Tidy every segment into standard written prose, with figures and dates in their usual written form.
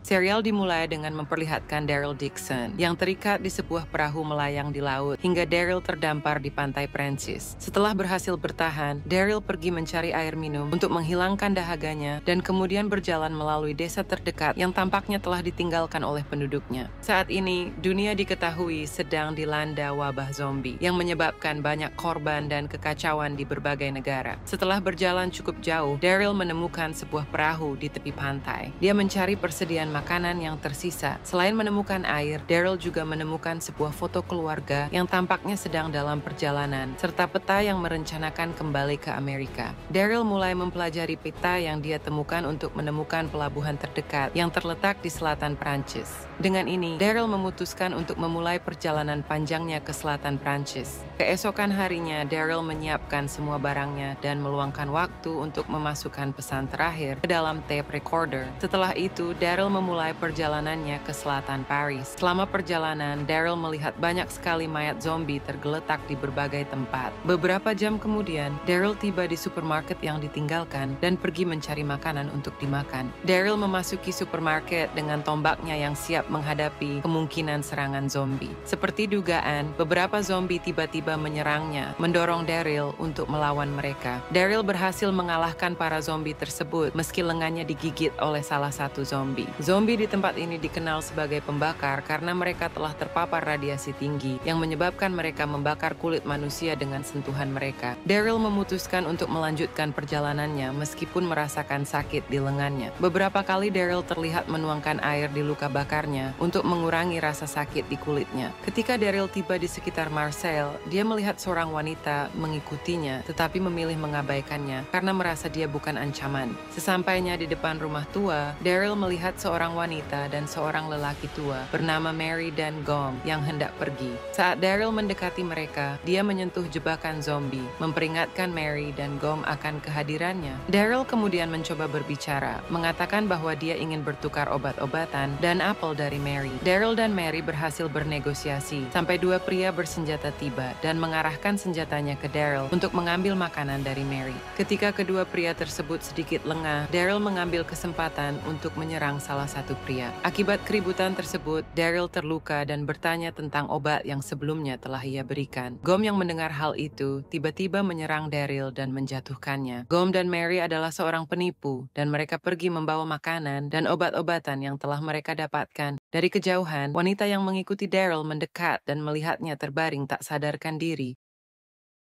Serial dimulai dengan memperlihatkan Daryl Dixon yang terikat di sebuah perahu melayang di laut hingga Daryl terdampar di pantai Prancis. Setelah berhasil bertahan, Daryl pergi mencari air minum untuk menghilangkan dahaganya dan kemudian berjalan melalui desa terdekat yang tampaknya telah ditinggalkan oleh penduduknya. Saat ini, dunia diketahui sedang dilanda wabah zombie yang menyebabkan banyak korban dan kekacauan di berbagai negara. Setelah berjalan cukup jauh, Daryl menemukan sebuah perahu di tepi pantai. Dia mencari persediaan makanan yang tersisa. Selain menemukan air, Daryl juga menemukan sebuah foto keluarga yang tampaknya sedang dalam perjalanan, serta peta yang merencanakan kembali ke Amerika. Daryl mulai mempelajari peta yang dia temukan untuk menemukan pelabuhan terdekat yang terletak di selatan Prancis. Dengan ini, Daryl memutuskan untuk memulai perjalanan panjangnya ke selatan Prancis. Keesokan harinya, Daryl menyiapkan semua barangnya dan meluangkan waktu untuk memasukkan pesan terakhir ke dalam tape recorder. Setelah itu, Daryl memulai perjalanannya ke selatan Paris. Selama perjalanan, Daryl melihat banyak sekali mayat zombie tergeletak di berbagai tempat. Beberapa jam kemudian, Daryl tiba di supermarket yang ditinggalkan dan pergi mencari makanan untuk dimakan. Daryl memasuki supermarket dengan tombaknya yang siap menghadapi kemungkinan serangan zombie. Seperti dugaan, beberapa zombie tiba-tiba menyerangnya, mendorong Daryl untuk melawan mereka. Daryl berhasil mengalahkan para zombie tersebut meski lengannya digigit oleh salah satu zombie. Zombie di tempat ini dikenal sebagai pembakar karena mereka telah terpapar radiasi tinggi yang menyebabkan mereka membakar kulit manusia dengan sentuhan mereka. Daryl memutuskan untuk melanjutkan perjalanannya meskipun merasakan sakit di lengannya. Beberapa kali Daryl terlihat menuangkan air di luka bakarnya untuk mengurangi rasa sakit di kulitnya. Ketika Daryl tiba di sekitar Marseille, dia melihat seorang wanita mengikutinya tetapi memilih mengabaikannya karena merasa dia bukan ancaman. Sesampainya di depan rumah tua, Daryl melihat seorang wanita dan seorang lelaki tua bernama Mary dan Gom yang hendak pergi. Saat Daryl mendekati mereka, dia menyentuh jebakan zombie, memperingatkan Mary dan Gom akan kehadirannya. Daryl kemudian mencoba berbicara, mengatakan bahwa dia ingin bertukar obat-obatan dan apel dari Mary. Daryl dan Mary berhasil bernegosiasi sampai dua pria bersenjata tiba dan mengarahkan senjatanya ke Daryl untuk mengambil makanan dari Mary. Ketika kedua pria tersebut sedikit lengah, Daryl mengambil kesempatan untuk menyerang salah satu pria. Akibat keributan tersebut, Daryl terluka dan bertanya tentang obat yang sebelumnya telah ia berikan. Gom yang mendengar hal itu tiba-tiba menyerang Daryl dan menjatuhkannya. Gom dan Mary adalah seorang penipu dan mereka pergi membawa makanan dan obat-obatan yang telah mereka dapatkan. Dari kejauhan, wanita yang mengikuti Daryl mendekat dan melihatnya terbaring tak sadarkan diri.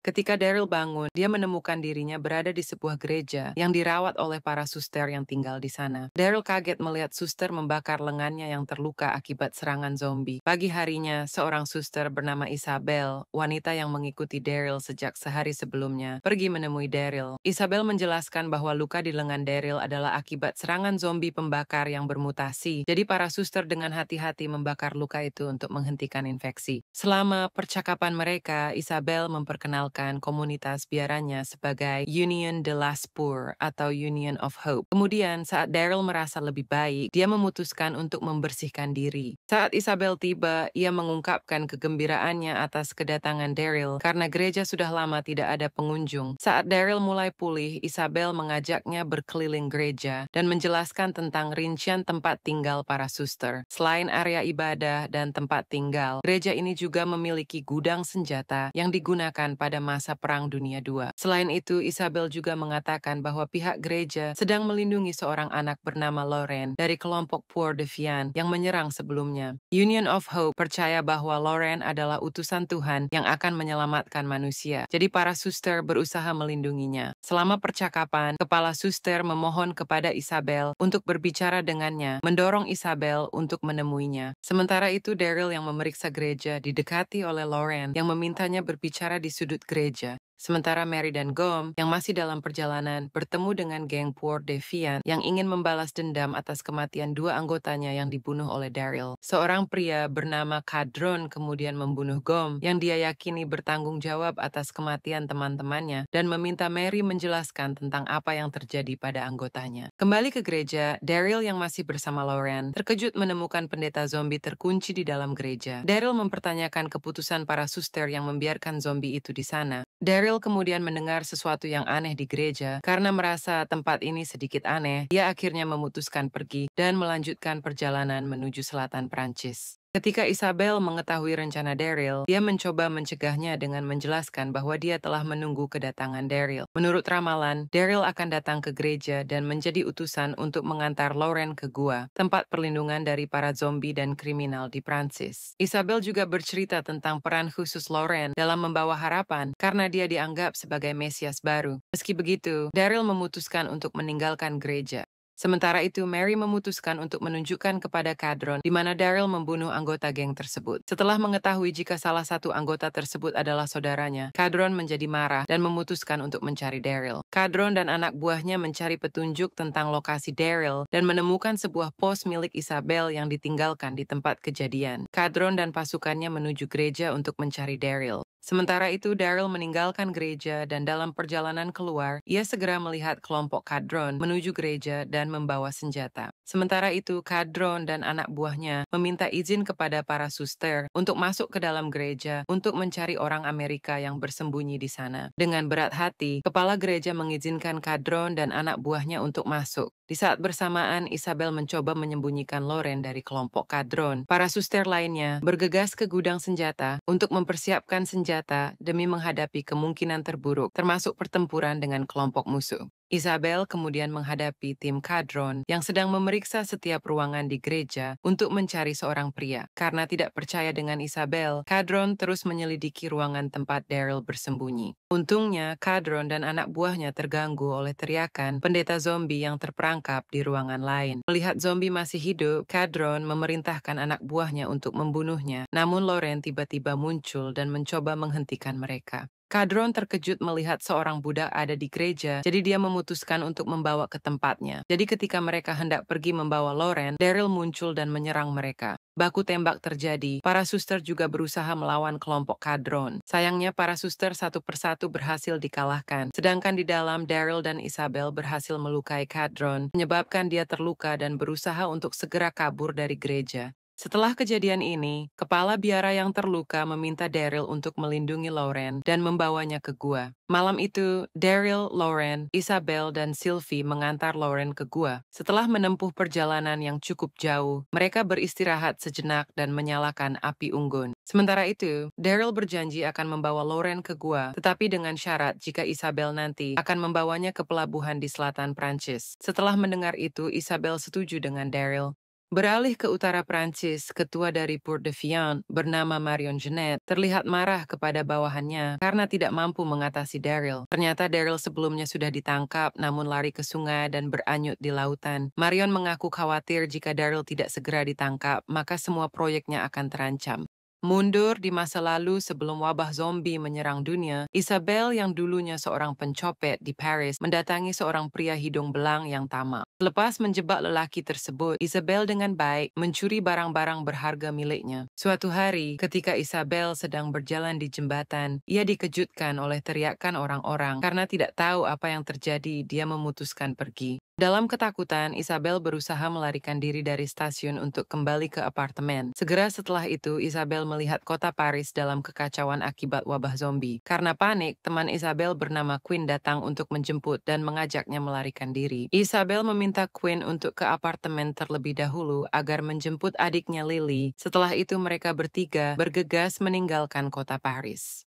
Ketika Daryl bangun, dia menemukan dirinya berada di sebuah gereja yang dirawat oleh para suster yang tinggal di sana. Daryl kaget melihat suster membakar lengannya yang terluka akibat serangan zombie. Pagi harinya, seorang suster bernama Isabel, wanita yang mengikuti Daryl sejak sehari sebelumnya, pergi menemui Daryl. Isabel menjelaskan bahwa luka di lengan Daryl adalah akibat serangan zombie pembakar yang bermutasi. Jadi para suster dengan hati-hati membakar luka itu untuk menghentikan infeksi. Selama percakapan mereka, Isabel memperkenalkan komunitas biarannya sebagai Union de l'Espoir atau Union of Hope. Kemudian saat Daryl merasa lebih baik, dia memutuskan untuk membersihkan diri. Saat Isabel tiba, ia mengungkapkan kegembiraannya atas kedatangan Daryl karena gereja sudah lama tidak ada pengunjung. Saat Daryl mulai pulih, Isabel mengajaknya berkeliling gereja dan menjelaskan tentang rincian tempat tinggal para suster. Selain area ibadah dan tempat tinggal, gereja ini juga memiliki gudang senjata yang digunakan pada masa Perang Dunia II. Selain itu, Isabel juga mengatakan bahwa pihak gereja sedang melindungi seorang anak bernama Lauren dari kelompok Poor Defiant yang menyerang sebelumnya. Union of Hope percaya bahwa Lauren adalah utusan Tuhan yang akan menyelamatkan manusia. Jadi para suster berusaha melindunginya. Selama percakapan, kepala suster memohon kepada Isabel untuk berbicara dengannya, mendorong Isabel untuk menemuinya. Sementara itu, Daryl yang memeriksa gereja didekati oleh Lauren yang memintanya berbicara di sudut gereja. Sementara Mary dan Gom, yang masih dalam perjalanan, bertemu dengan geng Poor Defiant yang ingin membalas dendam atas kematian dua anggotanya yang dibunuh oleh Daryl. Seorang pria bernama Kadron kemudian membunuh Gom, yang dia yakini bertanggung jawab atas kematian teman-temannya, dan meminta Mary menjelaskan tentang apa yang terjadi pada anggotanya. Kembali ke gereja, Daryl yang masih bersama Lauren, terkejut menemukan pendeta zombie terkunci di dalam gereja. Daryl mempertanyakan keputusan para suster yang membiarkan zombie itu di sana. Daryl Daryl kemudian mendengar sesuatu yang aneh di gereja. Karena merasa tempat ini sedikit aneh, dia akhirnya memutuskan pergi dan melanjutkan perjalanan menuju selatan Prancis. Ketika Isabel mengetahui rencana Daryl, dia mencoba mencegahnya dengan menjelaskan bahwa dia telah menunggu kedatangan Daryl. Menurut ramalan, Daryl akan datang ke gereja dan menjadi utusan untuk mengantar Lauren ke gua, tempat perlindungan dari para zombie dan kriminal di Prancis. Isabel juga bercerita tentang peran khusus Lauren dalam membawa harapan karena dia dianggap sebagai Mesias baru. Meski begitu, Daryl memutuskan untuk meninggalkan gereja. Sementara itu, Mary memutuskan untuk menunjukkan kepada Kadron di mana Daryl membunuh anggota geng tersebut. Setelah mengetahui jika salah satu anggota tersebut adalah saudaranya, Kadron menjadi marah dan memutuskan untuk mencari Daryl. Kadron dan anak buahnya mencari petunjuk tentang lokasi Daryl dan menemukan sebuah pos milik Isabel yang ditinggalkan di tempat kejadian. Kadron dan pasukannya menuju gereja untuk mencari Daryl. Sementara itu, Daryl meninggalkan gereja dan dalam perjalanan keluar, ia segera melihat kelompok Kadron menuju gereja dan membawa senjata. Sementara itu, Kadron dan anak buahnya meminta izin kepada para suster untuk masuk ke dalam gereja untuk mencari orang Amerika yang bersembunyi di sana. Dengan berat hati, kepala gereja mengizinkan Kadron dan anak buahnya untuk masuk. Di saat bersamaan, Isabel mencoba menyembunyikan Lauren dari kelompok Kadron. Para suster lainnya bergegas ke gudang senjata untuk mempersiapkan senjata demi menghadapi kemungkinan terburuk, termasuk pertempuran dengan kelompok musuh. Isabel kemudian menghadapi tim Kadron yang sedang memeriksa setiap ruangan di gereja untuk mencari seorang pria. Karena tidak percaya dengan Isabel, Kadron terus menyelidiki ruangan tempat Daryl bersembunyi. Untungnya, Kadron dan anak buahnya terganggu oleh teriakan pendeta zombie yang terperangkap di ruangan lain. Melihat zombie masih hidup, Kadron memerintahkan anak buahnya untuk membunuhnya. Namun Lauren tiba-tiba muncul dan mencoba menghentikan mereka. Kadron terkejut melihat seorang budak ada di gereja, jadi dia memutuskan untuk membawa ke tempatnya. Jadi ketika mereka hendak pergi membawa Lauren, Daryl muncul dan menyerang mereka. Baku tembak terjadi, para suster juga berusaha melawan kelompok Kadron. Sayangnya para suster satu persatu berhasil dikalahkan, sedangkan di dalam Daryl dan Isabel berhasil melukai Kadron, menyebabkan dia terluka dan berusaha untuk segera kabur dari gereja. Setelah kejadian ini, kepala biara yang terluka meminta Daryl untuk melindungi Lauren dan membawanya ke gua. Malam itu, Daryl, Lauren, Isabel, dan Sylvie mengantar Lauren ke gua. Setelah menempuh perjalanan yang cukup jauh, mereka beristirahat sejenak dan menyalakan api unggun. Sementara itu, Daryl berjanji akan membawa Lauren ke gua, tetapi dengan syarat jika Isabel nanti akan membawanya ke pelabuhan di selatan Prancis. Setelah mendengar itu, Isabel setuju dengan Daryl. Beralih ke utara Prancis, ketua dari Port-de-Vian bernama Marion Jeanette terlihat marah kepada bawahannya karena tidak mampu mengatasi Daryl. Ternyata Daryl sebelumnya sudah ditangkap namun lari ke sungai dan beranyut di lautan. Marion mengaku khawatir jika Daryl tidak segera ditangkap, maka semua proyeknya akan terancam. Mundur di masa lalu sebelum wabah zombie menyerang dunia, Isabel yang dulunya seorang pencopet di Paris mendatangi seorang pria hidung belang yang tamak. Selepas menjebak lelaki tersebut, Isabel dengan baik mencuri barang-barang berharga miliknya. Suatu hari, ketika Isabel sedang berjalan di jembatan, ia dikejutkan oleh teriakan orang-orang. Karena tidak tahu apa yang terjadi, dia memutuskan pergi. Dalam ketakutan, Isabel berusaha melarikan diri dari stasiun untuk kembali ke apartemen. Segera setelah itu, Isabel melihat kota Paris dalam kekacauan akibat wabah zombie. Karena panik, teman Isabel bernama Quinn datang untuk menjemput dan mengajaknya melarikan diri. Isabel meminta Quinn untuk ke apartemen terlebih dahulu agar menjemput adiknya Lily. Setelah itu mereka bertiga bergegas meninggalkan kota Paris.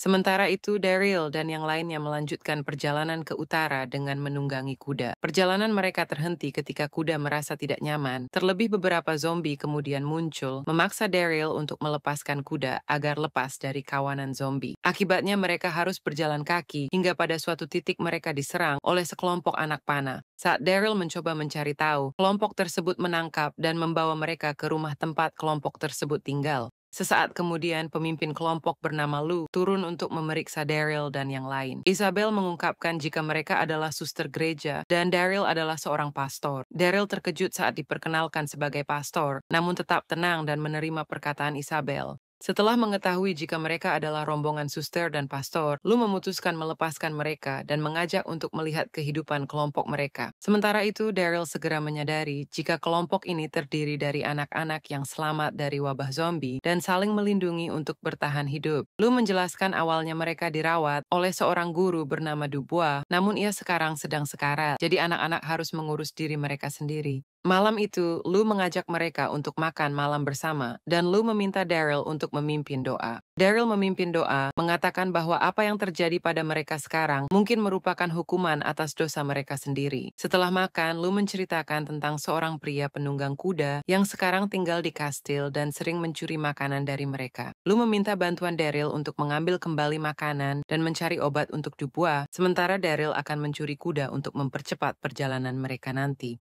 Sementara itu, Daryl dan yang lainnya melanjutkan perjalanan ke utara dengan menunggangi kuda. Perjalanan mereka terhenti ketika kuda merasa tidak nyaman. Terlebih beberapa zombie kemudian muncul, memaksa Daryl untuk melepaskan kuda agar lepas dari kawanan zombie. Akibatnya mereka harus berjalan kaki hingga pada suatu titik mereka diserang oleh sekelompok anak panah. Saat Daryl mencoba mencari tahu, kelompok tersebut menangkap dan membawa mereka ke rumah tempat kelompok tersebut tinggal. Sesaat kemudian, pemimpin kelompok bernama Lou turun untuk memeriksa Daryl dan yang lain. Isabel mengungkapkan jika mereka adalah suster gereja dan Daryl adalah seorang pastor. Daryl terkejut saat diperkenalkan sebagai pastor, namun tetap tenang dan menerima perkataan Isabel. Setelah mengetahui jika mereka adalah rombongan suster dan pastor, Lu memutuskan melepaskan mereka dan mengajak untuk melihat kehidupan kelompok mereka. Sementara itu, Daryl segera menyadari jika kelompok ini terdiri dari anak-anak yang selamat dari wabah zombie dan saling melindungi untuk bertahan hidup. Lu menjelaskan awalnya mereka dirawat oleh seorang guru bernama Dubois, namun ia sekarang sedang sekarat, jadi anak-anak harus mengurus diri mereka sendiri. Malam itu, Lu mengajak mereka untuk makan malam bersama, dan Lu meminta Daryl untuk memimpin doa. Daryl memimpin doa, mengatakan bahwa apa yang terjadi pada mereka sekarang mungkin merupakan hukuman atas dosa mereka sendiri. Setelah makan, Lu menceritakan tentang seorang pria penunggang kuda yang sekarang tinggal di kastil dan sering mencuri makanan dari mereka. Lu meminta bantuan Daryl untuk mengambil kembali makanan dan mencari obat untuk Dubois, sementara Daryl akan mencuri kuda untuk mempercepat perjalanan mereka nanti.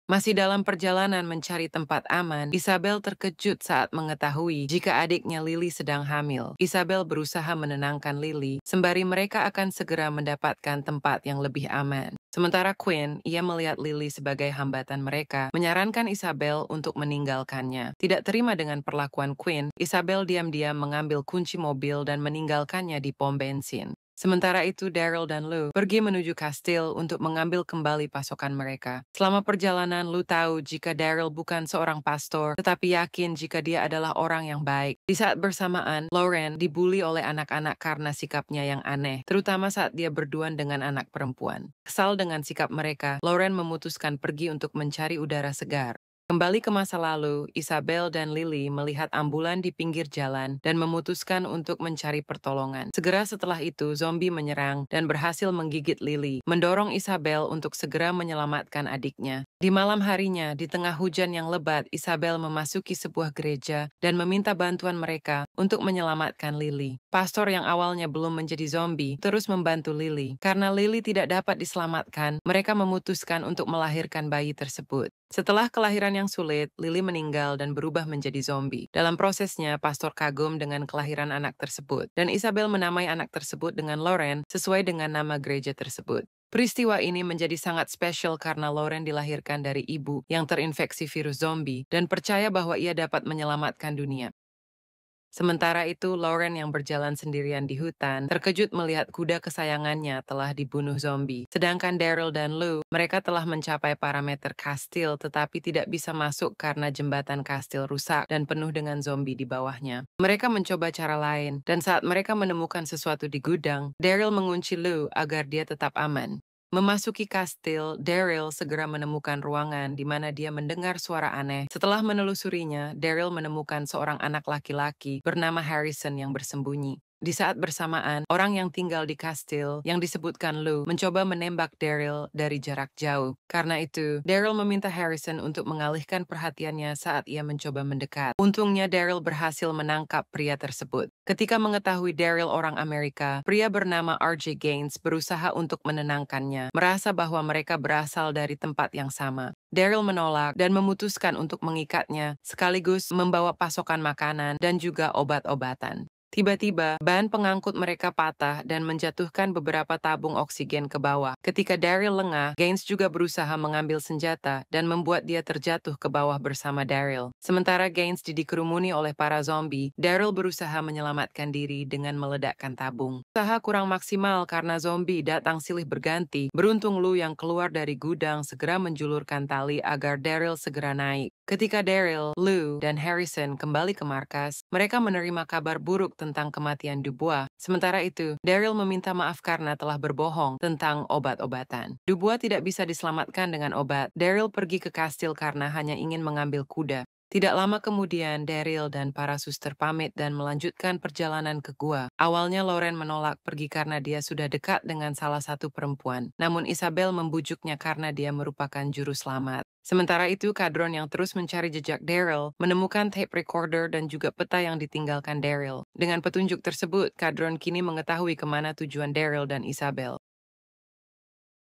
Masih dalam perjalanan mencari tempat aman, Isabel terkejut saat mengetahui jika adiknya Lily sedang hamil. Isabel berusaha menenangkan Lily, sembari mereka akan segera mendapatkan tempat yang lebih aman. Sementara Quinn, ia melihat Lily sebagai hambatan mereka, menyarankan Isabel untuk meninggalkannya. Tidak terima dengan perlakuan Quinn, Isabel diam-diam mengambil kunci mobil dan meninggalkannya di pom bensin. Sementara itu, Daryl dan Lou pergi menuju kastil untuk mengambil kembali pasokan mereka. Selama perjalanan, Lou tahu jika Daryl bukan seorang pastor, tetapi yakin jika dia adalah orang yang baik. Di saat bersamaan, Lauren dibully oleh anak-anak karena sikapnya yang aneh, terutama saat dia berduaan dengan anak perempuan. Kesal dengan sikap mereka, Lauren memutuskan pergi untuk mencari udara segar. Kembali ke masa lalu, Isabel dan Lily melihat ambulan di pinggir jalan dan memutuskan untuk mencari pertolongan. Segera setelah itu, zombie menyerang dan berhasil menggigit Lily, mendorong Isabel untuk segera menyelamatkan adiknya. Di malam harinya, di tengah hujan yang lebat, Isabel memasuki sebuah gereja dan meminta bantuan mereka untuk menyelamatkan Lily. Pastor yang awalnya belum menjadi zombie terus membantu Lily. Karena Lily tidak dapat diselamatkan, mereka memutuskan untuk melahirkan bayi tersebut. Setelah kelahiran yang sulit, Lily meninggal dan berubah menjadi zombie. Dalam prosesnya, pastor kagum dengan kelahiran anak tersebut, dan Isabel menamai anak tersebut dengan Lauren sesuai dengan nama gereja tersebut. Peristiwa ini menjadi sangat spesial karena Lauren dilahirkan dari ibu yang terinfeksi virus zombie dan percaya bahwa ia dapat menyelamatkan dunia. Sementara itu, Lauren yang berjalan sendirian di hutan, terkejut melihat kuda kesayangannya telah dibunuh zombie. Sedangkan Daryl dan Lou, mereka telah mencapai parameter kastil tetapi tidak bisa masuk karena jembatan kastil rusak dan penuh dengan zombie di bawahnya. Mereka mencoba cara lain, dan saat mereka menemukan sesuatu di gudang, Daryl mengunci Lou agar dia tetap aman. Memasuki kastil, Daryl segera menemukan ruangan di mana dia mendengar suara aneh. Setelah menelusurinya, Daryl menemukan seorang anak laki-laki bernama Harrison yang bersembunyi. Di saat bersamaan, orang yang tinggal di kastil yang disebutkan Lou mencoba menembak Daryl dari jarak jauh. Karena itu, Daryl meminta Harrison untuk mengalihkan perhatiannya saat ia mencoba mendekat. Untungnya Daryl berhasil menangkap pria tersebut. Ketika mengetahui Daryl orang Amerika, pria bernama R.J. Gaines berusaha untuk menenangkannya, merasa bahwa mereka berasal dari tempat yang sama. Daryl menolak dan memutuskan untuk mengikatnya, sekaligus membawa pasokan makanan dan juga obat-obatan. Tiba-tiba, ban pengangkut mereka patah dan menjatuhkan beberapa tabung oksigen ke bawah. Ketika Daryl lengah, Gaines juga berusaha mengambil senjata dan membuat dia terjatuh ke bawah bersama Daryl. Sementara Gaines dikerumuni oleh para zombie, Daryl berusaha menyelamatkan diri dengan meledakkan tabung. Usaha kurang maksimal karena zombie datang silih berganti. Beruntung Lou yang keluar dari gudang segera menjulurkan tali agar Daryl segera naik. Ketika Daryl, Lou, dan Harrison kembali ke markas, mereka menerima kabar buruk tentang kematian Dubois. Sementara itu, Daryl meminta maaf karena telah berbohong tentang obat-obatan. Dubois tidak bisa diselamatkan dengan obat. Daryl pergi ke kastil karena hanya ingin mengambil kuda. Tidak lama kemudian, Daryl dan para suster pamit dan melanjutkan perjalanan ke gua. Awalnya Lauren menolak pergi karena dia sudah dekat dengan salah satu perempuan. Namun Isabel membujuknya karena dia merupakan juru selamat. Sementara itu, Kadron yang terus mencari jejak Daryl menemukan tape recorder dan juga peta yang ditinggalkan Daryl. Dengan petunjuk tersebut, Kadron kini mengetahui kemana tujuan Daryl dan Isabel.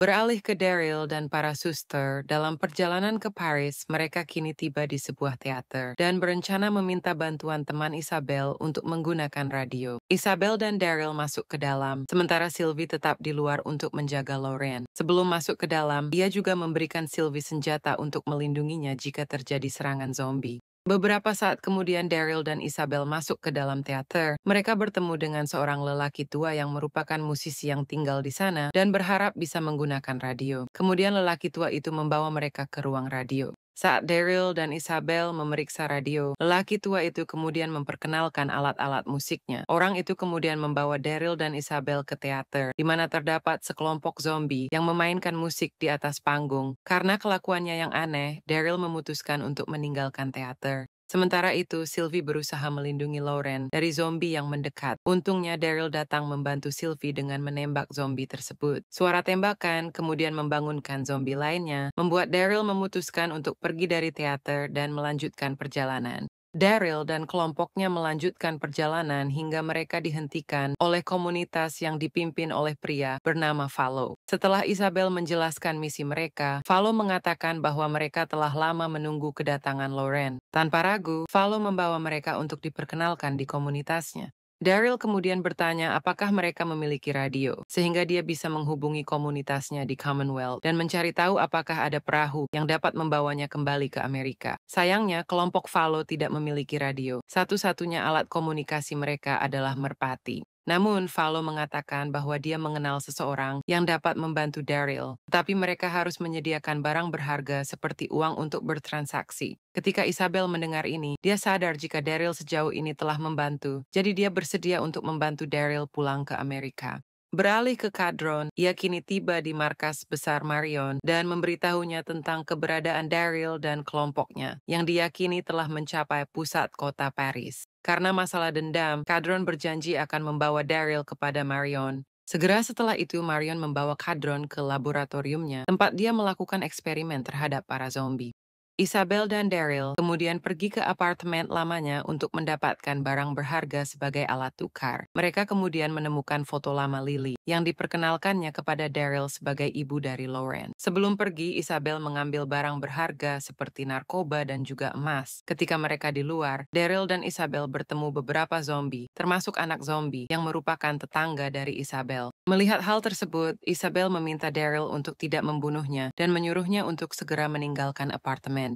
Beralih ke Daryl dan para suster, dalam perjalanan ke Paris, mereka kini tiba di sebuah teater dan berencana meminta bantuan teman Isabel untuk menggunakan radio. Isabel dan Daryl masuk ke dalam, sementara Sylvie tetap di luar untuk menjaga Lauren. Sebelum masuk ke dalam, ia juga memberikan Sylvie senjata untuk melindunginya jika terjadi serangan zombie. Beberapa saat kemudian Daryl dan Isabel masuk ke dalam teater. Mereka bertemu dengan seorang lelaki tua yang merupakan musisi yang tinggal di sana dan berharap bisa menggunakan radio. Kemudian lelaki tua itu membawa mereka ke ruang radio. Saat Daryl dan Isabel memeriksa radio, lelaki tua itu kemudian memperkenalkan alat-alat musiknya. Orang itu kemudian membawa Daryl dan Isabel ke teater, di mana terdapat sekelompok zombie yang memainkan musik di atas panggung. Karena kelakuannya yang aneh, Daryl memutuskan untuk meninggalkan teater. Sementara itu, Sylvie berusaha melindungi Lauren dari zombie yang mendekat. Untungnya Daryl datang membantu Sylvie dengan menembak zombie tersebut. Suara tembakan kemudian membangunkan zombie lainnya, membuat Daryl memutuskan untuk pergi dari teater dan melanjutkan perjalanan. Daryl dan kelompoknya melanjutkan perjalanan hingga mereka dihentikan oleh komunitas yang dipimpin oleh pria bernama Fallow. Setelah Isabel menjelaskan misi mereka, Fallow mengatakan bahwa mereka telah lama menunggu kedatangan Lauren. Tanpa ragu, Fallow membawa mereka untuk diperkenalkan di komunitasnya. Daryl kemudian bertanya apakah mereka memiliki radio, sehingga dia bisa menghubungi komunitasnya di Commonwealth dan mencari tahu apakah ada perahu yang dapat membawanya kembali ke Amerika. Sayangnya, kelompok Fallow tidak memiliki radio. Satu-satunya alat komunikasi mereka adalah merpati. Namun, Fallow mengatakan bahwa dia mengenal seseorang yang dapat membantu Daryl, tetapi mereka harus menyediakan barang berharga seperti uang untuk bertransaksi. Ketika Isabel mendengar ini, dia sadar jika Daryl sejauh ini telah membantu, jadi dia bersedia untuk membantu Daryl pulang ke Amerika. Beralih ke Kadron, ia kini tiba di markas besar Marion dan memberitahunya tentang keberadaan Daryl dan kelompoknya, yang diyakini telah mencapai pusat kota Paris. Karena masalah dendam, Kadron berjanji akan membawa Daryl kepada Marion. Segera setelah itu, Marion membawa Kadron ke laboratoriumnya, tempat dia melakukan eksperimen terhadap para zombie. Isabel dan Daryl kemudian pergi ke apartemen lamanya untuk mendapatkan barang berharga sebagai alat tukar. Mereka kemudian menemukan foto lama Lily yang diperkenalkannya kepada Daryl sebagai ibu dari Lauren. Sebelum pergi, Isabel mengambil barang berharga seperti narkoba dan juga emas. Ketika mereka di luar, Daryl dan Isabel bertemu beberapa zombie, termasuk anak zombie yang merupakan tetangga dari Isabel. Melihat hal tersebut, Isabel meminta Daryl untuk tidak membunuhnya dan menyuruhnya untuk segera meninggalkan apartemen.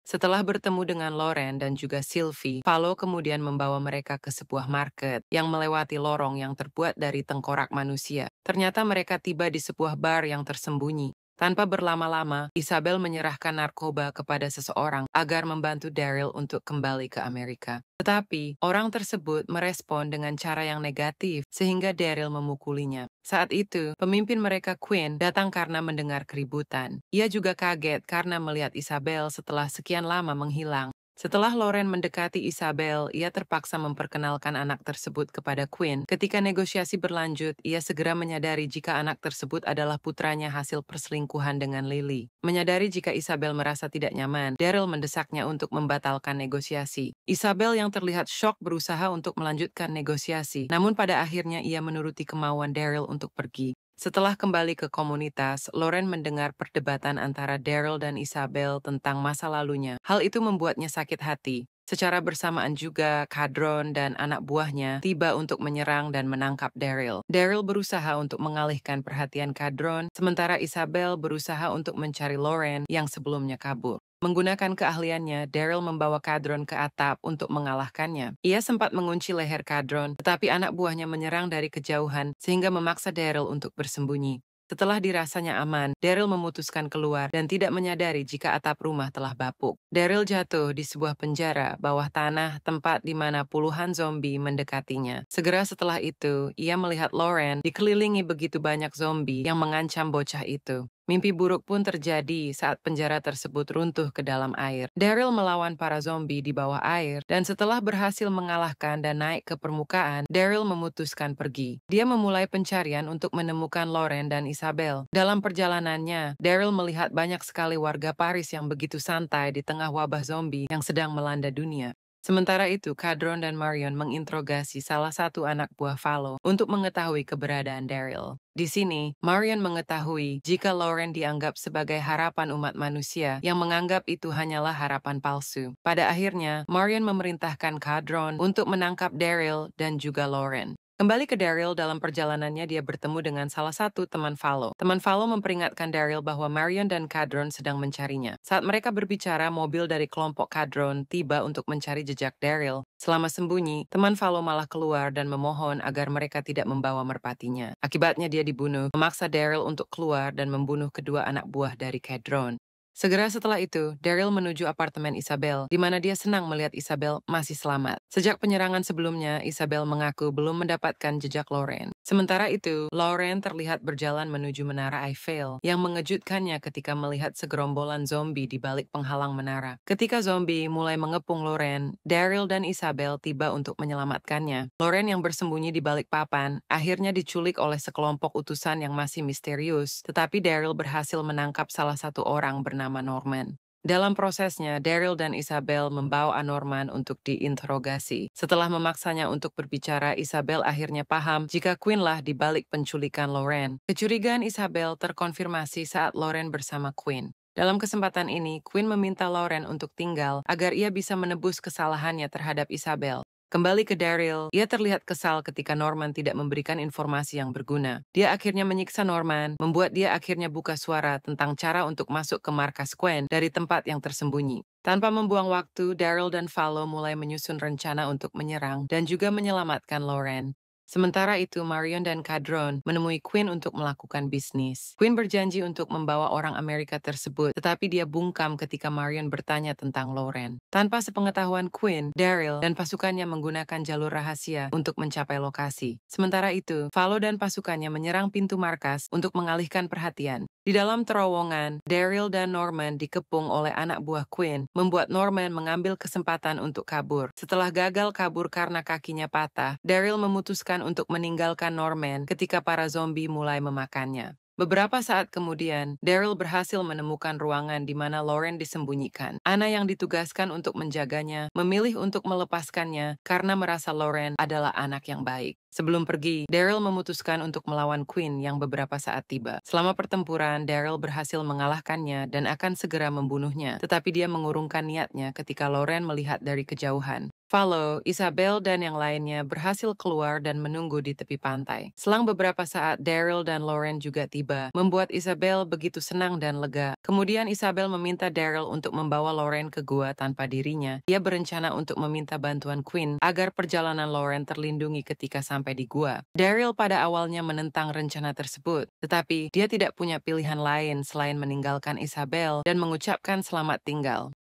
Setelah bertemu dengan Lauren dan juga Sylvie, Fallow kemudian membawa mereka ke sebuah market yang melewati lorong yang terbuat dari tengkorak manusia. Ternyata mereka tiba di sebuah bar yang tersembunyi. Tanpa berlama-lama, Isabel menyerahkan narkoba kepada seseorang agar membantu Daryl untuk kembali ke Amerika. Tetapi, orang tersebut merespon dengan cara yang negatif sehingga Daryl memukulinya. Saat itu, pemimpin mereka Quinn datang karena mendengar keributan. Ia juga kaget karena melihat Isabel setelah sekian lama menghilang. Setelah Lauren mendekati Isabel, ia terpaksa memperkenalkan anak tersebut kepada Quinn. Ketika negosiasi berlanjut, ia segera menyadari jika anak tersebut adalah putranya hasil perselingkuhan dengan Lily. Menyadari jika Isabel merasa tidak nyaman, Daryl mendesaknya untuk membatalkan negosiasi. Isabel yang terlihat syok berusaha untuk melanjutkan negosiasi, namun pada akhirnya ia menuruti kemauan Daryl untuk pergi. Setelah kembali ke komunitas, Lauren mendengar perdebatan antara Daryl dan Isabel tentang masa lalunya. Hal itu membuatnya sakit hati. Secara bersamaan juga, Kadron dan anak buahnya tiba untuk menyerang dan menangkap Daryl. Daryl berusaha untuk mengalihkan perhatian Kadron, sementara Isabel berusaha untuk mencari Lauren yang sebelumnya kabur. Menggunakan keahliannya, Daryl membawa Kadron ke atap untuk mengalahkannya. Ia sempat mengunci leher Kadron, tetapi anak buahnya menyerang dari kejauhan sehingga memaksa Daryl untuk bersembunyi. Setelah dirasanya aman, Daryl memutuskan keluar dan tidak menyadari jika atap rumah telah bapuk. Daryl jatuh di sebuah penjara bawah tanah, tempat di mana puluhan zombie mendekatinya. Segera setelah itu, ia melihat Lauren dikelilingi begitu banyak zombie yang mengancam bocah itu. Mimpi buruk pun terjadi saat penjara tersebut runtuh ke dalam air. Daryl melawan para zombie di bawah air, dan setelah berhasil mengalahkan dan naik ke permukaan, Daryl memutuskan pergi. Dia memulai pencarian untuk menemukan Lauren dan Isabel. Dalam perjalanannya, Daryl melihat banyak sekali warga Paris yang begitu santai di tengah wabah zombie yang sedang melanda dunia. Sementara itu, Kadron dan Marion menginterogasi salah satu anak buah Fallow untuk mengetahui keberadaan Daryl. Di sini, Marion mengetahui jika Lauren dianggap sebagai harapan umat manusia yang menganggap itu hanyalah harapan palsu. Pada akhirnya, Marion memerintahkan Kadron untuk menangkap Daryl dan juga Lauren. Kembali ke Daryl, dalam perjalanannya dia bertemu dengan salah satu teman Valo. Teman Valo memperingatkan Daryl bahwa Marion dan Kadron sedang mencarinya. Saat mereka berbicara, mobil dari kelompok Kadron tiba untuk mencari jejak Daryl. Selama sembunyi, teman Valo malah keluar dan memohon agar mereka tidak membawa merpatinya. Akibatnya dia dibunuh, memaksa Daryl untuk keluar dan membunuh kedua anak buah dari Kadron. Segera setelah itu, Daryl menuju apartemen Isabel, di mana dia senang melihat Isabel masih selamat. Sejak penyerangan sebelumnya, Isabel mengaku belum mendapatkan jejak Lauren. Sementara itu, Lauren terlihat berjalan menuju menara Eiffel, yang mengejutkannya ketika melihat segerombolan zombie di balik penghalang menara. Ketika zombie mulai mengepung Lauren, Daryl dan Isabel tiba untuk menyelamatkannya. Lauren yang bersembunyi di balik papan, akhirnya diculik oleh sekelompok utusan yang masih misterius, tetapi Daryl berhasil menangkap salah satu orang bernama Norman. Dalam prosesnya, Daryl dan Isabel membawa Norman untuk diinterogasi. Setelah memaksanya untuk berbicara, Isabel akhirnya paham jika Quinn lah di balik penculikan Lauren. Kecurigaan Isabel terkonfirmasi saat Lauren bersama Quinn. Dalam kesempatan ini, Quinn meminta Lauren untuk tinggal agar ia bisa menebus kesalahannya terhadap Isabel. Kembali ke Daryl, ia terlihat kesal ketika Norman tidak memberikan informasi yang berguna. Dia akhirnya menyiksa Norman, membuat dia akhirnya buka suara tentang cara untuk masuk ke markas Quinn dari tempat yang tersembunyi. Tanpa membuang waktu, Daryl dan Valo mulai menyusun rencana untuk menyerang dan juga menyelamatkan Lauren. Sementara itu, Marion dan Kadron menemui Quinn untuk melakukan bisnis. Quinn berjanji untuk membawa orang Amerika tersebut, tetapi dia bungkam ketika Marion bertanya tentang Lauren. Tanpa sepengetahuan Quinn, Daryl dan pasukannya menggunakan jalur rahasia untuk mencapai lokasi. Sementara itu, Valo dan pasukannya menyerang pintu markas untuk mengalihkan perhatian. Di dalam terowongan, Daryl dan Norman dikepung oleh anak buah Quinn, membuat Norman mengambil kesempatan untuk kabur. Setelah gagal kabur karena kakinya patah, Daryl memutuskan untuk meninggalkan Norman ketika para zombie mulai memakannya. Beberapa saat kemudian, Daryl berhasil menemukan ruangan di mana Lauren disembunyikan. Anna yang ditugaskan untuk menjaganya memilih untuk melepaskannya karena merasa Lauren adalah anak yang baik. Sebelum pergi, Daryl memutuskan untuk melawan Quinn yang beberapa saat tiba. Selama pertempuran, Daryl berhasil mengalahkannya dan akan segera membunuhnya, tetapi dia mengurungkan niatnya ketika Lauren melihat dari kejauhan. Valo, Isabel, dan yang lainnya berhasil keluar dan menunggu di tepi pantai. Selang beberapa saat, Daryl dan Lauren juga tiba, membuat Isabel begitu senang dan lega. Kemudian Isabel meminta Daryl untuk membawa Lauren ke gua tanpa dirinya. Dia berencana untuk meminta bantuan Quinn agar perjalanan Lauren terlindungi ketika sampai di gua. Daryl pada awalnya menentang rencana tersebut, tetapi dia tidak punya pilihan lain selain meninggalkan Isabel dan mengucapkan selamat tinggal.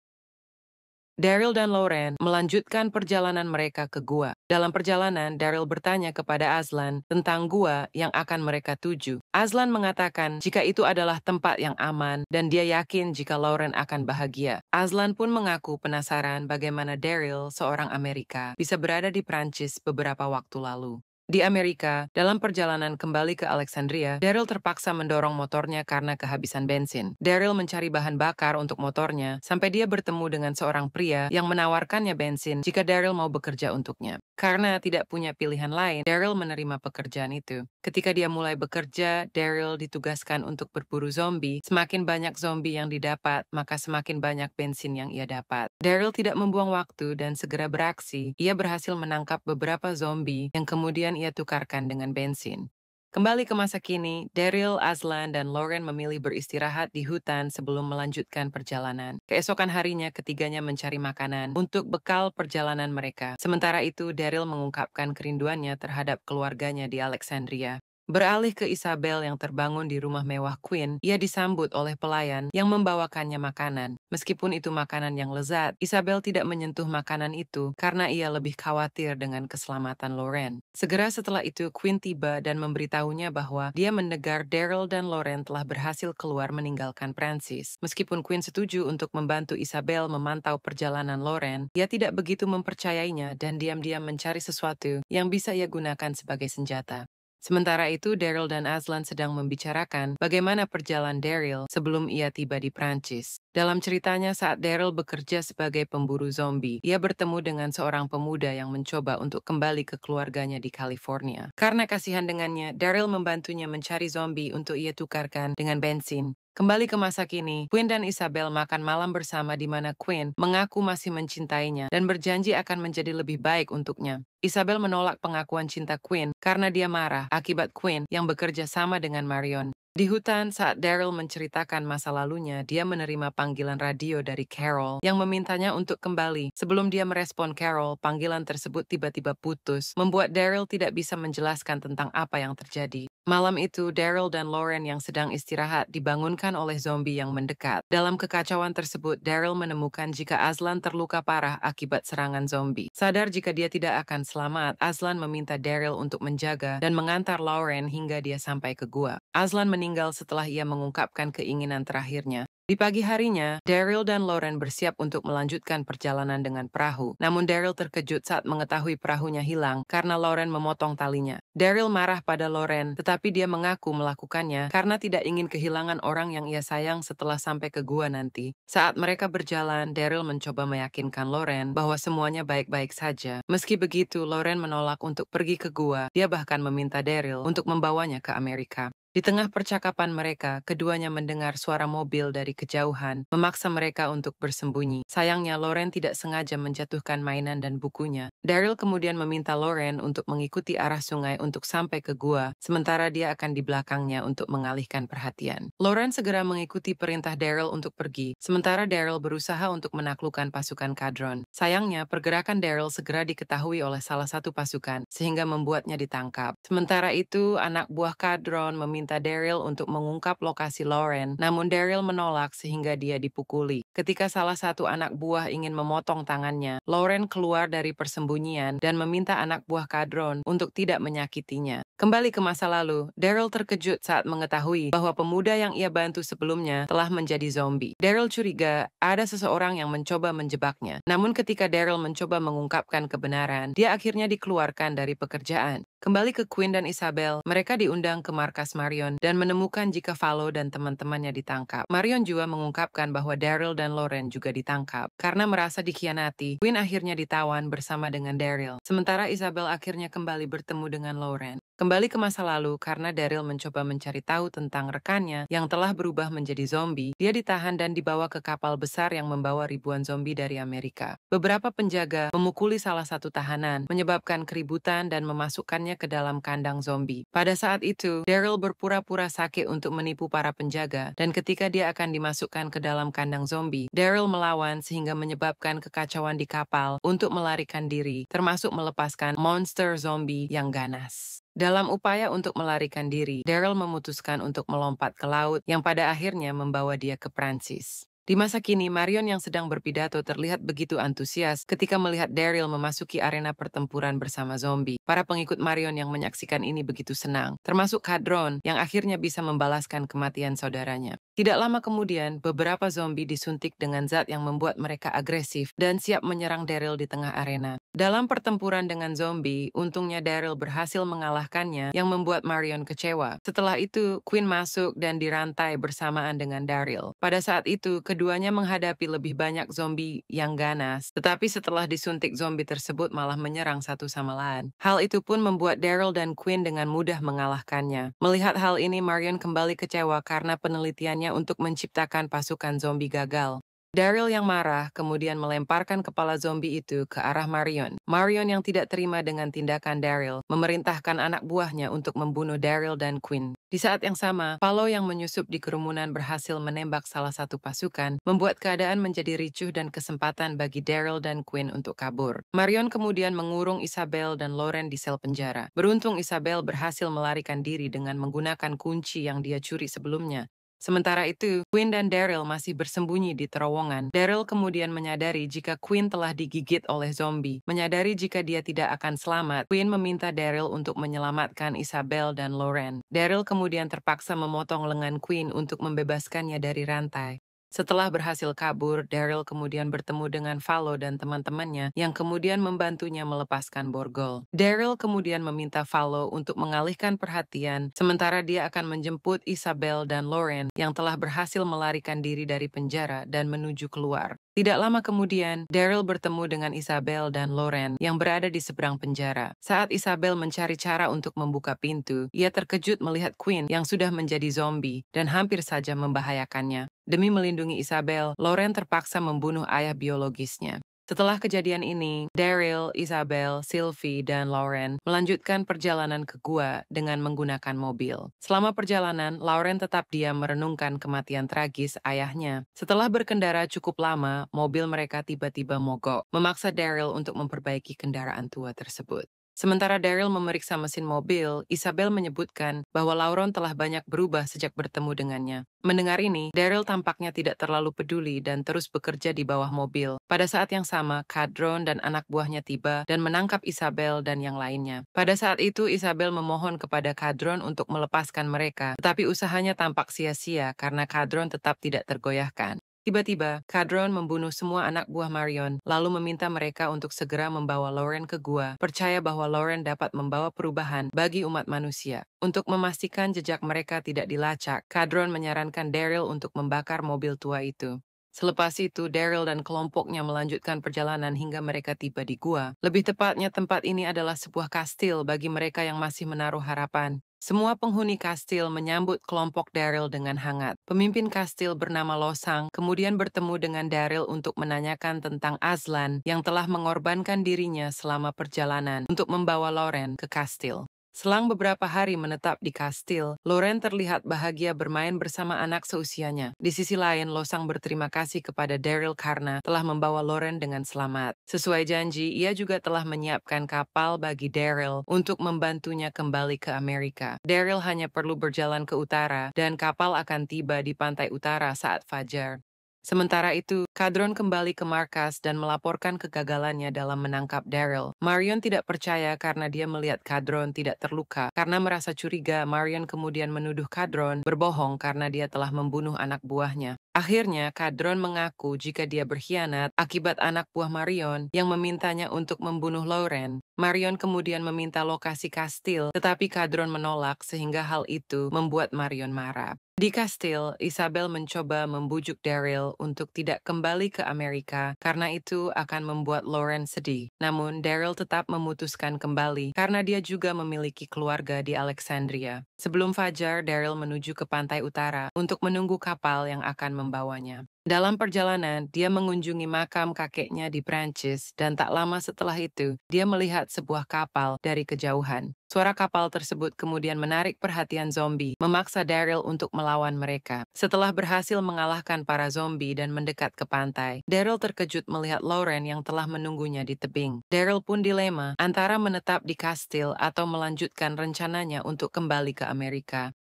Daryl dan Lauren melanjutkan perjalanan mereka ke gua. Dalam perjalanan, Daryl bertanya kepada Aslan tentang gua yang akan mereka tuju. Aslan mengatakan jika itu adalah tempat yang aman dan dia yakin jika Lauren akan bahagia. Aslan pun mengaku penasaran bagaimana Daryl, seorang Amerika, bisa berada di Prancis beberapa waktu lalu. Di Amerika, dalam perjalanan kembali ke Alexandria, Daryl terpaksa mendorong motornya karena kehabisan bensin. Daryl mencari bahan bakar untuk motornya sampai dia bertemu dengan seorang pria yang menawarkannya bensin jika Daryl mau bekerja untuknya. Karena tidak punya pilihan lain, Daryl menerima pekerjaan itu. Ketika dia mulai bekerja, Daryl ditugaskan untuk berburu zombie. Semakin banyak zombie yang didapat, maka semakin banyak bensin yang ia dapat. Daryl tidak membuang waktu dan segera beraksi. Ia berhasil menangkap beberapa zombie yang kemudian ia tukarkan dengan bensin. Kembali ke masa kini, Daryl, Aslan, dan Lauren memilih beristirahat di hutan sebelum melanjutkan perjalanan. Keesokan harinya, ketiganya mencari makanan untuk bekal perjalanan mereka. Sementara itu, Daryl mengungkapkan kerinduannya terhadap keluarganya di Alexandria. Beralih ke Isabel yang terbangun di rumah mewah Quinn, ia disambut oleh pelayan yang membawakannya makanan. Meskipun itu makanan yang lezat, Isabel tidak menyentuh makanan itu karena ia lebih khawatir dengan keselamatan Lauren. Segera setelah itu, Quinn tiba dan memberitahunya bahwa dia mendengar Daryl dan Lauren telah berhasil keluar meninggalkan Prancis. Meskipun Quinn setuju untuk membantu Isabel memantau perjalanan Lauren, ia tidak begitu mempercayainya dan diam-diam mencari sesuatu yang bisa ia gunakan sebagai senjata. Sementara itu, Daryl dan Aslan sedang membicarakan bagaimana perjalanan Daryl sebelum ia tiba di Prancis. Dalam ceritanya, saat Daryl bekerja sebagai pemburu zombie, ia bertemu dengan seorang pemuda yang mencoba untuk kembali ke keluarganya di California. Karena kasihan dengannya, Daryl membantunya mencari zombie untuk ia tukarkan dengan bensin. Kembali ke masa kini, Quinn dan Isabel makan malam bersama di mana Quinn mengaku masih mencintainya dan berjanji akan menjadi lebih baik untuknya. Isabel menolak pengakuan cinta Quinn karena dia marah akibat Quinn yang bekerja sama dengan Marion. Di hutan, saat Daryl menceritakan masa lalunya, dia menerima panggilan radio dari Carol yang memintanya untuk kembali. Sebelum dia merespon Carol, panggilan tersebut tiba-tiba putus, membuat Daryl tidak bisa menjelaskan tentang apa yang terjadi. Malam itu, Daryl dan Lauren yang sedang istirahat dibangunkan oleh zombie yang mendekat. Dalam kekacauan tersebut, Daryl menemukan jika Aslan terluka parah akibat serangan zombie. Sadar jika dia tidak akan selamat, Aslan meminta Daryl untuk menjaga dan mengantar Lauren hingga dia sampai ke gua. Aslan meninggal setelah ia mengungkapkan keinginan terakhirnya. Di pagi harinya, Daryl dan Lauren bersiap untuk melanjutkan perjalanan dengan perahu. Namun Daryl terkejut saat mengetahui perahunya hilang karena Lauren memotong talinya. Daryl marah pada Lauren, tetapi dia mengaku melakukannya karena tidak ingin kehilangan orang yang ia sayang setelah sampai ke gua nanti. Saat mereka berjalan, Daryl mencoba meyakinkan Lauren bahwa semuanya baik-baik saja. Meski begitu, Lauren menolak untuk pergi ke gua. Dia bahkan meminta Daryl untuk membawanya ke Amerika. Di tengah percakapan mereka, keduanya mendengar suara mobil dari kejauhan, memaksa mereka untuk bersembunyi. Sayangnya, Lauren tidak sengaja menjatuhkan mainan dan bukunya. Daryl kemudian meminta Lauren untuk mengikuti arah sungai untuk sampai ke gua, sementara dia akan di belakangnya untuk mengalihkan perhatian. Lauren segera mengikuti perintah Daryl untuk pergi, sementara Daryl berusaha untuk menaklukkan pasukan Kadron. Sayangnya, pergerakan Daryl segera diketahui oleh salah satu pasukan, sehingga membuatnya ditangkap. Sementara itu, anak buah Kadron meminta Daryl untuk mengungkap lokasi Lauren, namun Daryl menolak sehingga dia dipukuli. Ketika salah satu anak buah ingin memotong tangannya, Lauren keluar dari persembunyian dan meminta anak buah Kadron untuk tidak menyakitinya. Kembali ke masa lalu, Daryl terkejut saat mengetahui bahwa pemuda yang ia bantu sebelumnya telah menjadi zombie. Daryl curiga ada seseorang yang mencoba menjebaknya. Namun ketika Daryl mencoba mengungkapkan kebenaran, dia akhirnya dikeluarkan dari pekerjaan. Kembali ke Quinn dan Isabel, mereka diundang ke markas Marion dan menemukan jika Valo dan teman-temannya ditangkap. Marion juga mengungkapkan bahwa Daryl dan Lauren juga ditangkap. Karena merasa dikhianati, Quinn akhirnya ditawan bersama dengan Daryl. Sementara Isabel akhirnya kembali bertemu dengan Lauren. Kembali ke masa lalu, karena Daryl mencoba mencari tahu tentang rekannya yang telah berubah menjadi zombie, dia ditahan dan dibawa ke kapal besar yang membawa ribuan zombie dari Amerika. Beberapa penjaga memukuli salah satu tahanan, menyebabkan keributan dan memasukkannya ke dalam kandang zombie. Pada saat itu, Daryl berpura-pura sakit untuk menipu para penjaga, dan ketika dia akan dimasukkan ke dalam kandang zombie, Daryl melawan sehingga menyebabkan kekacauan di kapal untuk melarikan diri, termasuk melepaskan monster zombie yang ganas. Dalam upaya untuk melarikan diri, Daryl memutuskan untuk melompat ke laut yang pada akhirnya membawa dia ke Prancis. Di masa kini, Marion yang sedang berpidato terlihat begitu antusias ketika melihat Daryl memasuki arena pertempuran bersama zombie. Para pengikut Marion yang menyaksikan ini begitu senang, termasuk Kadron yang akhirnya bisa membalaskan kematian saudaranya. Tidak lama kemudian, beberapa zombie disuntik dengan zat yang membuat mereka agresif dan siap menyerang Daryl di tengah arena. Dalam pertempuran dengan zombie, untungnya Daryl berhasil mengalahkannya yang membuat Marion kecewa. Setelah itu, Quinn masuk dan dirantai bersamaan dengan Daryl. Pada saat itu, keduanya menghadapi lebih banyak zombie yang ganas, tetapi setelah disuntik zombie tersebut malah menyerang satu sama lain. Hal itu pun membuat Daryl dan Quinn dengan mudah mengalahkannya. Melihat hal ini, Marion kembali kecewa karena penelitiannya untuk menciptakan pasukan zombie gagal. Daryl yang marah kemudian melemparkan kepala zombie itu ke arah Marion. Marion yang tidak terima dengan tindakan Daryl memerintahkan anak buahnya untuk membunuh Daryl dan Quinn. Di saat yang sama, Valo yang menyusup di kerumunan berhasil menembak salah satu pasukan, membuat keadaan menjadi ricuh dan kesempatan bagi Daryl dan Quinn untuk kabur. Marion kemudian mengurung Isabel dan Lauren di sel penjara. Beruntung Isabel berhasil melarikan diri dengan menggunakan kunci yang dia curi sebelumnya. Sementara itu, Quinn dan Daryl masih bersembunyi di terowongan. Daryl kemudian menyadari jika Quinn telah digigit oleh zombie. Menyadari jika dia tidak akan selamat, Quinn meminta Daryl untuk menyelamatkan Isabel dan Lauren. Daryl kemudian terpaksa memotong lengan Quinn untuk membebaskannya dari rantai. Setelah berhasil kabur, Daryl kemudian bertemu dengan Valo dan teman-temannya yang kemudian membantunya melepaskan borgol. Daryl kemudian meminta Valo untuk mengalihkan perhatian, sementara dia akan menjemput Isabel dan Lauren yang telah berhasil melarikan diri dari penjara dan menuju keluar. Tidak lama kemudian, Daryl bertemu dengan Isabel dan Lauren yang berada di seberang penjara. Saat Isabel mencari cara untuk membuka pintu, ia terkejut melihat Quinn yang sudah menjadi zombie dan hampir saja membahayakannya. Demi melindungi Isabel, Lauren terpaksa membunuh ayah biologisnya. Setelah kejadian ini, Daryl, Isabel, Sylvie, dan Lauren melanjutkan perjalanan ke gua dengan menggunakan mobil. Selama perjalanan, Lauren tetap diam merenungkan kematian tragis ayahnya. Setelah berkendara cukup lama, mobil mereka tiba-tiba mogok, memaksa Daryl untuk memperbaiki kendaraan tua tersebut. Sementara Daryl memeriksa mesin mobil, Isabel menyebutkan bahwa Lauren telah banyak berubah sejak bertemu dengannya. Mendengar ini, Daryl tampaknya tidak terlalu peduli dan terus bekerja di bawah mobil. Pada saat yang sama, Kadron dan anak buahnya tiba dan menangkap Isabel dan yang lainnya. Pada saat itu, Isabel memohon kepada Kadron untuk melepaskan mereka, tetapi usahanya tampak sia-sia karena Kadron tetap tidak tergoyahkan. Tiba-tiba, Kadron membunuh semua anak buah Marion, lalu meminta mereka untuk segera membawa Lauren ke gua, percaya bahwa Lauren dapat membawa perubahan bagi umat manusia. Untuk memastikan jejak mereka tidak dilacak, Kadron menyarankan Daryl untuk membakar mobil tua itu. Selepas itu, Daryl dan kelompoknya melanjutkan perjalanan hingga mereka tiba di gua. Lebih tepatnya, tempat ini adalah sebuah kastil bagi mereka yang masih menaruh harapan. Semua penghuni kastil menyambut kelompok Daryl dengan hangat. Pemimpin kastil bernama Losang kemudian bertemu dengan Daryl untuk menanyakan tentang Aslan yang telah mengorbankan dirinya selama perjalanan untuk membawa Lauren ke kastil. Selang beberapa hari menetap di kastil, Lauren terlihat bahagia bermain bersama anak seusianya. Di sisi lain, Losang berterima kasih kepada Daryl karena telah membawa Lauren dengan selamat. Sesuai janji, ia juga telah menyiapkan kapal bagi Daryl untuk membantunya kembali ke Amerika. Daryl hanya perlu berjalan ke utara dan kapal akan tiba di pantai utara saat fajar. Sementara itu, Kadron kembali ke markas dan melaporkan kegagalannya dalam menangkap Daryl. Marion tidak percaya karena dia melihat Kadron tidak terluka. Karena merasa curiga, Marion kemudian menuduh Kadron berbohong karena dia telah membunuh anak buahnya. Akhirnya, Kadron mengaku jika dia berkhianat akibat anak buah Marion yang memintanya untuk membunuh Lauren. Marion kemudian meminta lokasi kastil, tetapi Kadron menolak sehingga hal itu membuat Marion marah. Di kastil, Isabel mencoba membujuk Daryl untuk tidak kembali ke Amerika karena itu akan membuat Lauren sedih. Namun, Daryl tetap memutuskan kembali karena dia juga memiliki keluarga di Alexandria. Sebelum fajar, Daryl menuju ke pantai utara untuk menunggu kapal yang akan membawanya. Dalam perjalanan, dia mengunjungi makam kakeknya di Prancis dan tak lama setelah itu, dia melihat sebuah kapal dari kejauhan. Suara kapal tersebut kemudian menarik perhatian zombie, memaksa Daryl untuk melawan mereka. Setelah berhasil mengalahkan para zombie dan mendekat ke pantai, Daryl terkejut melihat Lauren yang telah menunggunya di tebing. Daryl pun dilema antara menetap di kastil atau melanjutkan rencananya untuk kembali ke Amerika.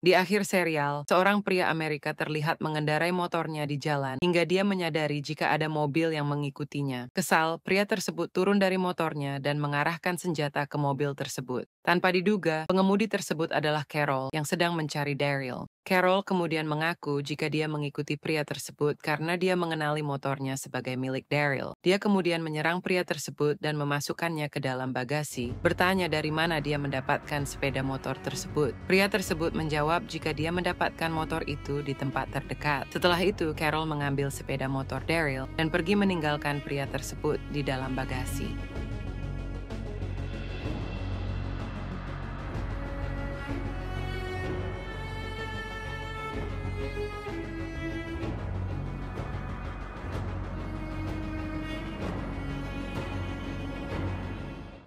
Di akhir serial, seorang pria Amerika terlihat mengendarai motornya di jalan hingga dia menyadari jika ada mobil yang mengikutinya. Kesal, pria tersebut turun dari motornya dan mengarahkan senjata ke mobil tersebut. Tanpa diduga, pengemudi tersebut adalah Carol yang sedang mencari Daryl. Carol kemudian mengaku jika dia mengikuti pria tersebut karena dia mengenali motornya sebagai milik Daryl. Dia kemudian menyerang pria tersebut dan memasukkannya ke dalam bagasi, bertanya dari mana dia mendapatkan sepeda motor tersebut. Pria tersebut menjawab jika dia mendapatkan motor itu di tempat terdekat. Setelah itu, Carol mengambil sepeda motor Daryl dan pergi meninggalkan pria tersebut di dalam bagasi.